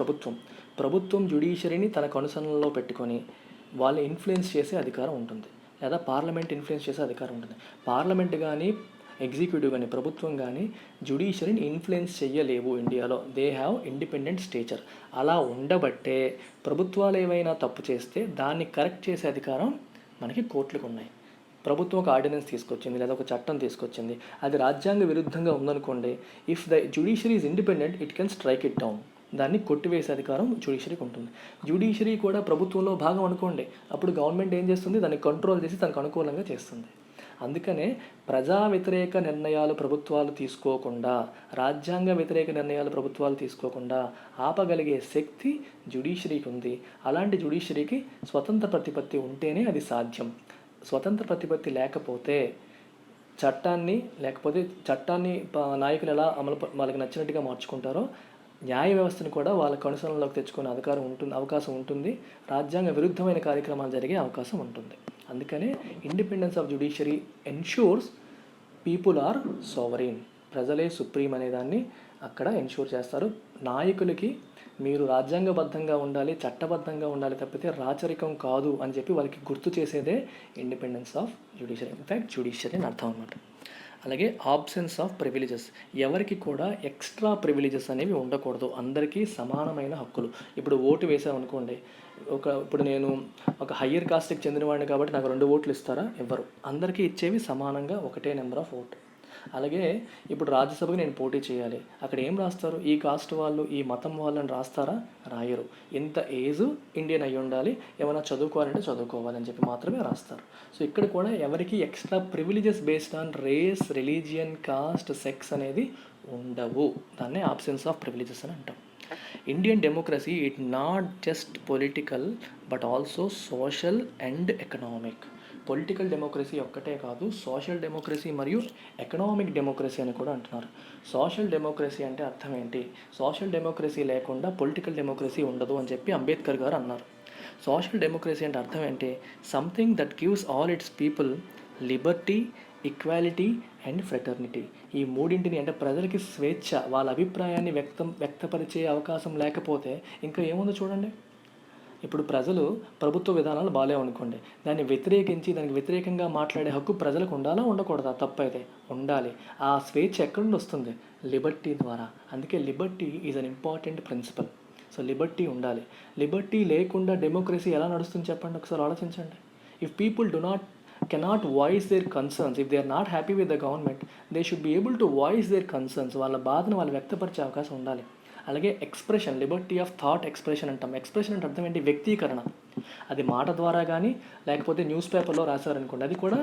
ప్రభుత్వం జ్యుడిషియరీని తన కనుసన్నల్లో పెట్టుకొని వాళ్ళు ఇన్ఫ్లుయెన్స్ చేసే అధికారం ఉంటుంది, లేదా పార్లమెంట్ ఇన్ఫ్లుయెన్స్ చేసే అధికారం ఉంటుంది. పార్లమెంట్ కానీ, ఎగ్జిక్యూటివ్ కానీ, ప్రభుత్వం కానీ జ్యుడిషియరీని ఇన్ఫ్లుయెన్స్ చేయలేవు ఇండియాలో. They have independent stature. అలా ఉండబట్టే ప్రభుత్వాలు ఏవైనా తప్పు చేస్తే దాన్ని కరెక్ట్ చేసే అధికారం మనకి కోర్టులకు ఉన్నాయి. ప్రభుత్వం ఒక ఆర్డినెన్స్ తీసుకొచ్చింది, లేదా ఒక చట్టం తీసుకొచ్చింది, అది రాజ్యాంగ విరుద్ధంగా ఉందనుకోండి, if the judiciary is independent it can strike it down. దాన్ని కొట్టివేసే అధికారం జ్యుడిషియరీకి ఉంటుంది. జ్యుడిషియరీ కూడా ప్రభుత్వంలో భాగం అనుకోండి, అప్పుడు గవర్నమెంట్ ఏం చేస్తుంది? దాన్ని కంట్రోల్ చేసి తనకు అనుకూలంగా చేస్తుంది. అందుకనే ప్రజా వ్యతిరేక నిర్ణయాలు ప్రభుత్వాలు తీసుకోకుండా, రాజ్యాంగ వ్యతిరేక నిర్ణయాలు ప్రభుత్వాలు తీసుకోకుండా ఆపగలిగే శక్తి జ్యుడిషియరీకి ఉంది. అలాంటి జ్యుడిషియరీకి స్వతంత్ర ప్రతిపత్తి ఉంటేనే అది సాధ్యం. స్వతంత్ర ప్రతిపత్తి లేకపోతే చట్టాన్ని నాయకులు ఎలా వాళ్ళకి నచ్చినట్టుగా మార్చుకుంటారో, న్యాయ వ్యవస్థను కూడా వాళ్ళ కనుసనలోకి తెచ్చుకునే అవకాశం ఉంటుంది. రాజ్యాంగ విరుద్ధమైన కార్యక్రమాలు జరిగే అవకాశం ఉంటుంది. అందుకనే independence of judiciary ensures people are sovereign. ప్రజలే సుప్రీం అనేదాన్ని అక్కడ ఎన్ష్యూర్ చేస్తారు. నాయకులకి మీరు రాజ్యాంగబద్ధంగా ఉండాలి, చట్టబద్ధంగా ఉండాలి తప్పితే రాచరికం కాదు అని చెప్పి వాళ్ళకి గుర్తు చేసేదే independence of judiciary. In fact judiciary అని అర్థం అన్నమాట. అలాగే ఆబ్సెన్స్ ఆఫ్ ప్రివిలేజెస్, ఎవరికి కూడా ఎక్స్ట్రా ప్రివిలేజెస్ అనేవి ఉండకూడదు, అందరికీ సమానమైన హక్కులు. ఇప్పుడు ఓటు వేసామనుకోండి, ఇప్పుడు నేను ఒక హయ్యర్ కాస్ట్కి చెందినవాడిని కాబట్టి నాకు 2 ఓట్లు ఇస్తారా? ఇవ్వరు. అందరికీ ఇచ్చేవి సమానంగా ఒకటే నెంబర్ ఆఫ్ ఓట్. అలాగే ఇప్పుడు రాజ్యసభకి నేను పోటీ చేయాలి, అక్కడ ఏం రాస్తారు? ఈ కాస్ట్ వాళ్ళు, ఈ మతం వాళ్ళని రాస్తారా? రాయరు. ఇంత ఏజ్ ఇండియన్ అయి ఉండాలి, ఏమైనా చదువుకోవాలంటే చదువుకోవాలని చెప్పి మాత్రమే రాస్తారు. సో ఇక్కడ కూడా ఎవరికి extra privileges based on race, religion, caste, sex అనేది ఉండవు. దాన్నే ఆబ్సెన్స్ ఆఫ్ ప్రివిలేజెస్ అని అంటాం. Indian democracy it not just political but also social and economic. Political democracy ఒక్కటే కాదు, సోషల్ డెమోక్రసీ మరియు ఎకనామిక్ డెమోక్రసీ అని కూడా అంటున్నారు. సోషల్ డెమోక్రసీ అంటే అర్థం ఏంటి? సోషల్ డెమోక్రసీ లేకుండా పొలిటికల్ డెమోక్రసీ ఉండదు అని చెప్పి అంబేద్కర్ గారు అన్నారు. సోషల్ డెమోక్రసీ అంటే అర్థం ఏంటి? Something that gives all it's people Liberty, equality and fraternity. ఈ మూడింటిని, అంటే ప్రజలకి స్వేచ్ఛ, వాళ్ళ అభిప్రాయాన్ని వ్యక్తపరిచే అవకాశం లేకపోతే ఇంకా ఏముందో చూడండి. ఇప్పుడు ప్రజలు ప్రభుత్వ విధానాలు బాగాలేవనుకోండి, దాన్ని దానికి వ్యతిరేకంగా మాట్లాడే హక్కు ప్రజలకు ఉండాలా ఉండకూడదా? తప్పైతే ఉండాలి. ఆ స్వేచ్ఛ ఎక్కడి నుండి వస్తుంది? లిబర్టీ ద్వారా. అందుకే Liberty is an important principle. So Liberty ఉండాలి. లిబర్టీ లేకుండా డెమోక్రసీ ఎలా నడుస్తుంది చెప్పండి, ఒకసారి ఆలోచించండి. If people cannot voice their concerns, if they are not happy with the government, they should be able to voice their concerns. వాళ్ళ బాధను వాళ్ళు వ్యక్తపరిచే అవకాశం ఉండాలి. అలాగే expression, Liberty of thought expression అంటాం. ఎక్స్ప్రెషన్ అంటే అర్థం ఏంటి? వ్యక్తీకరణ. అది మాట ద్వారా కానీ లేకపోతే న్యూస్ పేపర్లో రాశారనుకోండి, అది కూడా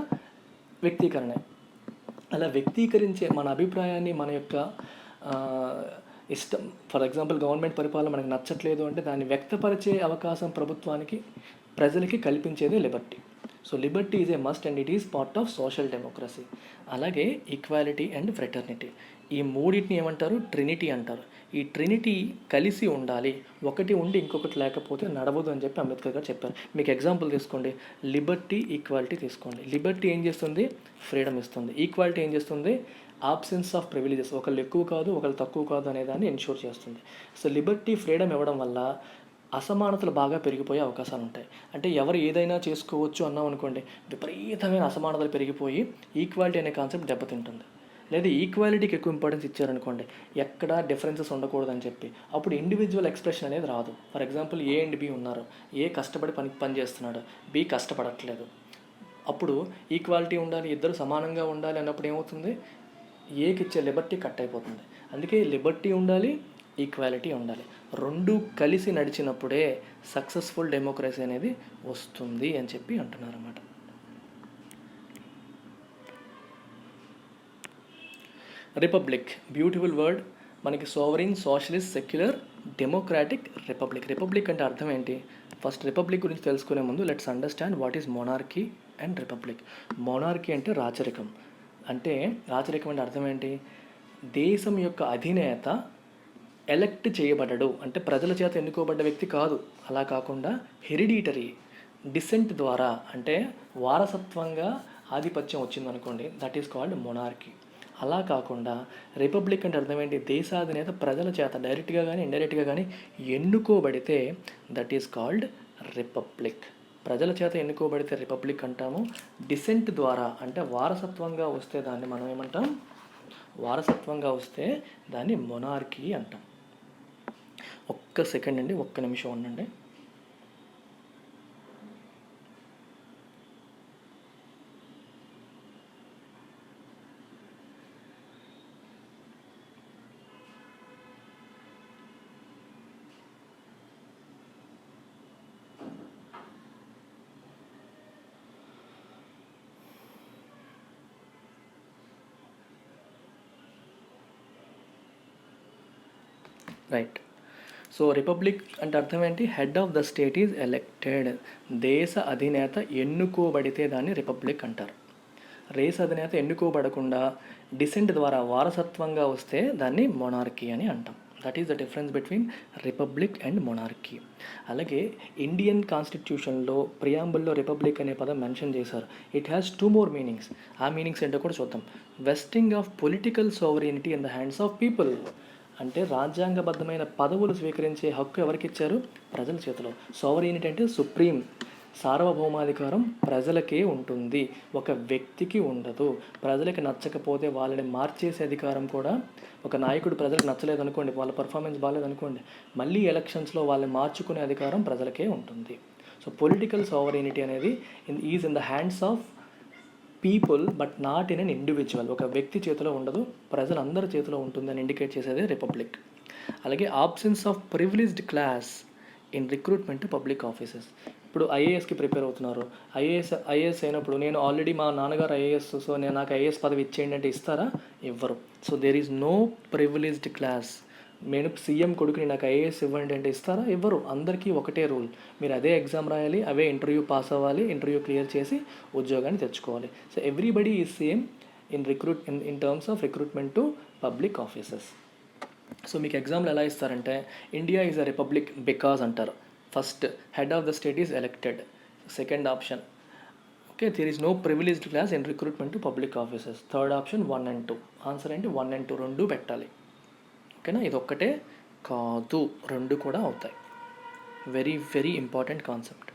వ్యక్తీకరణే. అలా వ్యక్తీకరించే మన అభిప్రాయాన్ని, మన యొక్క ఇష్టం, ఫర్ ఎగ్జాంపుల్ గవర్నమెంట్ పరిపాలన మనకు నచ్చట్లేదు అంటే దాన్ని వ్యక్తపరిచే అవకాశం ప్రభుత్వానికి, ప్రజలకి కల్పించేదే liberty. So liberty is a must and it is part of social democracy. అలాగే ఈక్వాలిటీ అండ్ ఫ్రెటర్నిటీ, ఈ మూడింటిని ఏమంటారు? ట్రినిటీ అంటారు. ఈ ట్రినిటీ కలిసి ఉండాలి, ఒకటి ఉండి ఇంకొకటి లేకపోతే నడవదు అని చెప్పి అంబేద్కర్ గారు చెప్పారు. మీకు ఎగ్జాంపుల్ తీసుకోండి, లిబర్టీ, ఈక్వాలిటీ తీసుకోండి. లిబర్టీ ఏం చేస్తుంది? ఫ్రీడమ్ ఇస్తుంది. ఈక్వాలిటీ ఏం చేస్తుంది? ఆబ్సెన్స్ ఆఫ్ ప్రివిలేజెస్, ఒకళ్ళు ఎక్కువ కాదు ఒకళ్ళు తక్కువ కాదు అనేదాన్ని ఎన్షూర్ చేస్తుంది. సో లిబర్టీ, ఫ్రీడమ్ ఇవ్వడం వల్ల అసమానతలు బాగా పెరిగిపోయే అవకాశాలు ఉంటాయి. అంటే ఎవరు ఏదైనా చేసుకోవచ్చు అన్నాం అనుకోండి, విపరీతమైన అసమానతలు పెరిగిపోయి ఈక్వాలిటీ అనే కాన్సెప్ట్ దెబ్బతింటుంది. లేదా ఈక్వాలిటీకి ఎక్కువ ఇంపార్టెన్స్ ఇచ్చారనుకోండి, ఎక్కడ డిఫరెన్సెస్ ఉండకూడదని చెప్పి, అప్పుడు ఇండివిజువల్ ఎక్స్ప్రెషన్ అనేది రాదు. For example A and B ఉన్నారు, ఏ కష్టపడి పని చేస్తున్నాడు, బి కష్టపడట్లేదు. అప్పుడు ఈక్వాలిటీ ఉండాలి, ఇద్దరు సమానంగా ఉండాలి అన్నప్పుడు ఏమవుతుంది? ఏకి ఇచ్చే లిబర్టీ కట్ అయిపోతుంది. అందుకే లిబర్టీ ఉండాలి, ఈక్వాలిటీ ఉండాలి. రెండు కలిసి నడిచినప్పుడే సక్సెస్ఫుల్ డెమోక్రసీ అనేది వస్తుంది అని చెప్పి అంటున్నారు అన్నమాట. Republic, beautiful word. మనకి sovereign, socialist, secular, democratic, republic. Republic అంటే అర్థం ఏంటి? ఫస్ట్ రిపబ్లిక్ గురించి తెలుసుకునే ముందు let's understand what is monarchy and republic. Monarchy అంటే రాచరికం. అంటే రాచరికం అంటే అర్థం ఏంటి? దేశం యొక్క అధినేత ఎలక్ట్ చేయబడ్డాడు, అంటే ప్రజల చేత ఎన్నుకోబడ్డ వ్యక్తి కాదు. అలా కాకుండా హెరిడిటరీ, డిసెంట్ ద్వారా, అంటే వారసత్వంగా ఆధిపత్యం వచ్చిందనుకోండి, దట్ ఈస్ కాల్డ్ మొనార్కీ. అలా కాకుండా రిపబ్లిక్ అంటే అర్థం ఏంటి? దేశాధినేత ప్రజల చేత డైరెక్ట్గా కానీ ఇండైరెక్ట్గా కానీ ఎన్నుకోబడితే దట్ ఈస్ కాల్డ్ రిపబ్లిక్. ప్రజల చేత ఎన్నుకోబడితే రిపబ్లిక్ అంటాము. డిసెంట్ ద్వారా, అంటే వారసత్వంగా వస్తే దాన్ని మనం ఏమంటాం? వారసత్వంగా వస్తే దాన్ని మొనార్కీ అంటాం. ఒక్క సెకండ్ అండి, ఒక్క నిమిషం ఉండండి. రైట్. సో రిపబ్లిక్ అంటే అర్థం ఏంటి? Head of the state is elected. దేశ అధినేత ఎన్నుకోబడితే దాన్ని రిపబ్లిక్ అంటారు. రేస్ అధినేత ఎన్నుకోబడకుండా డిసెంట్ ద్వారా వారసత్వంగా వస్తే దాన్ని మొనార్కీ అని అంటాం. That is the difference between republic and monarchy. అలాగే ఇండియన్ కాన్స్టిట్యూషన్లో ప్రియాంబుల్లో రిపబ్లిక్ అనే పదం మెన్షన్ చేశారు. It has 2 more meanings. ఆ మీనింగ్స్ ఏంటో కూడా చూద్దాం. Vesting of political sovereignty in the hands of people, అంటే రాజ్యాంగబద్ధమైన పదవులు స్వీకరించే హక్కు ఎవరికి ఇచ్చారు? ప్రజల చేతిలో. సోవరెనిటీ అంటే సుప్రీం, సార్వభౌమాధికారం ప్రజలకే ఉంటుంది, ఒక వ్యక్తికి ఉండదు. ప్రజలకి నచ్చకపోతే వాళ్ళని మార్చేసే అధికారం కూడా, ఒక నాయకుడు ప్రజలకు నచ్చలేదనుకోండి, వాళ్ళ పర్ఫార్మెన్స్ బాగాలేదనుకోండి, మళ్ళీ ఎలక్షన్స్లో వాళ్ళని మార్చుకునే అధికారం ప్రజలకే ఉంటుంది. సో పొలిటికల్ సావరీనిటీ అనేది is in the hands of people but not in an individual. ఒక వ్యక్తి చేతిలో ఉండదు, ప్రజలందరి చేతిలో ఉంటుందని ఇండికేట్ చేసేదే రిపబ్లిక్. అలాగే absence of privileged class in recruitment public offices. ఇప్పుడు ఐఏఎస్కి ప్రిపేర్ అవుతున్నారు, ఐఏఎస్ అయినప్పుడు నేను ఆల్రెడీ మా నాన్నగారు ఐఏఎస్, సో నేను నాకు ఐఏఎస్ పదవి ఇచ్చేయండి అంటే ఇస్తారా? ఇవ్వరు. So there is no privileged class. నేను సీఎం కొడుకుని నాకు ఐఏఎస్ ఇవ్వండి అంటే ఇస్తారా? ఇవ్వరు. అందరికీ ఒకటే రూల్, మీరు అదే ఎగ్జామ్ రాయాలి, అవే ఇంటర్వ్యూ పాస్ అవ్వాలి, ఇంటర్వ్యూ క్లియర్ చేసి ఉద్యోగాన్ని తెచ్చుకోవాలి. So everybody is same in terms of recruitment to public offices. So మీకు ఎగ్జామ్లు ఎలా ఇస్తారంటే, India is a republic because అంటారు. First, head of the state is elected. Second option, okay, there is no privileged class in recruitment to public offices. Third option 1 and 2. Answer ఏంటి? 1 and 2 రెండు పెట్టాలి. ఓకేనా? ఇది ఒక్కటే కాదు, రెండు కూడా అవుతాయి. Very very important concept.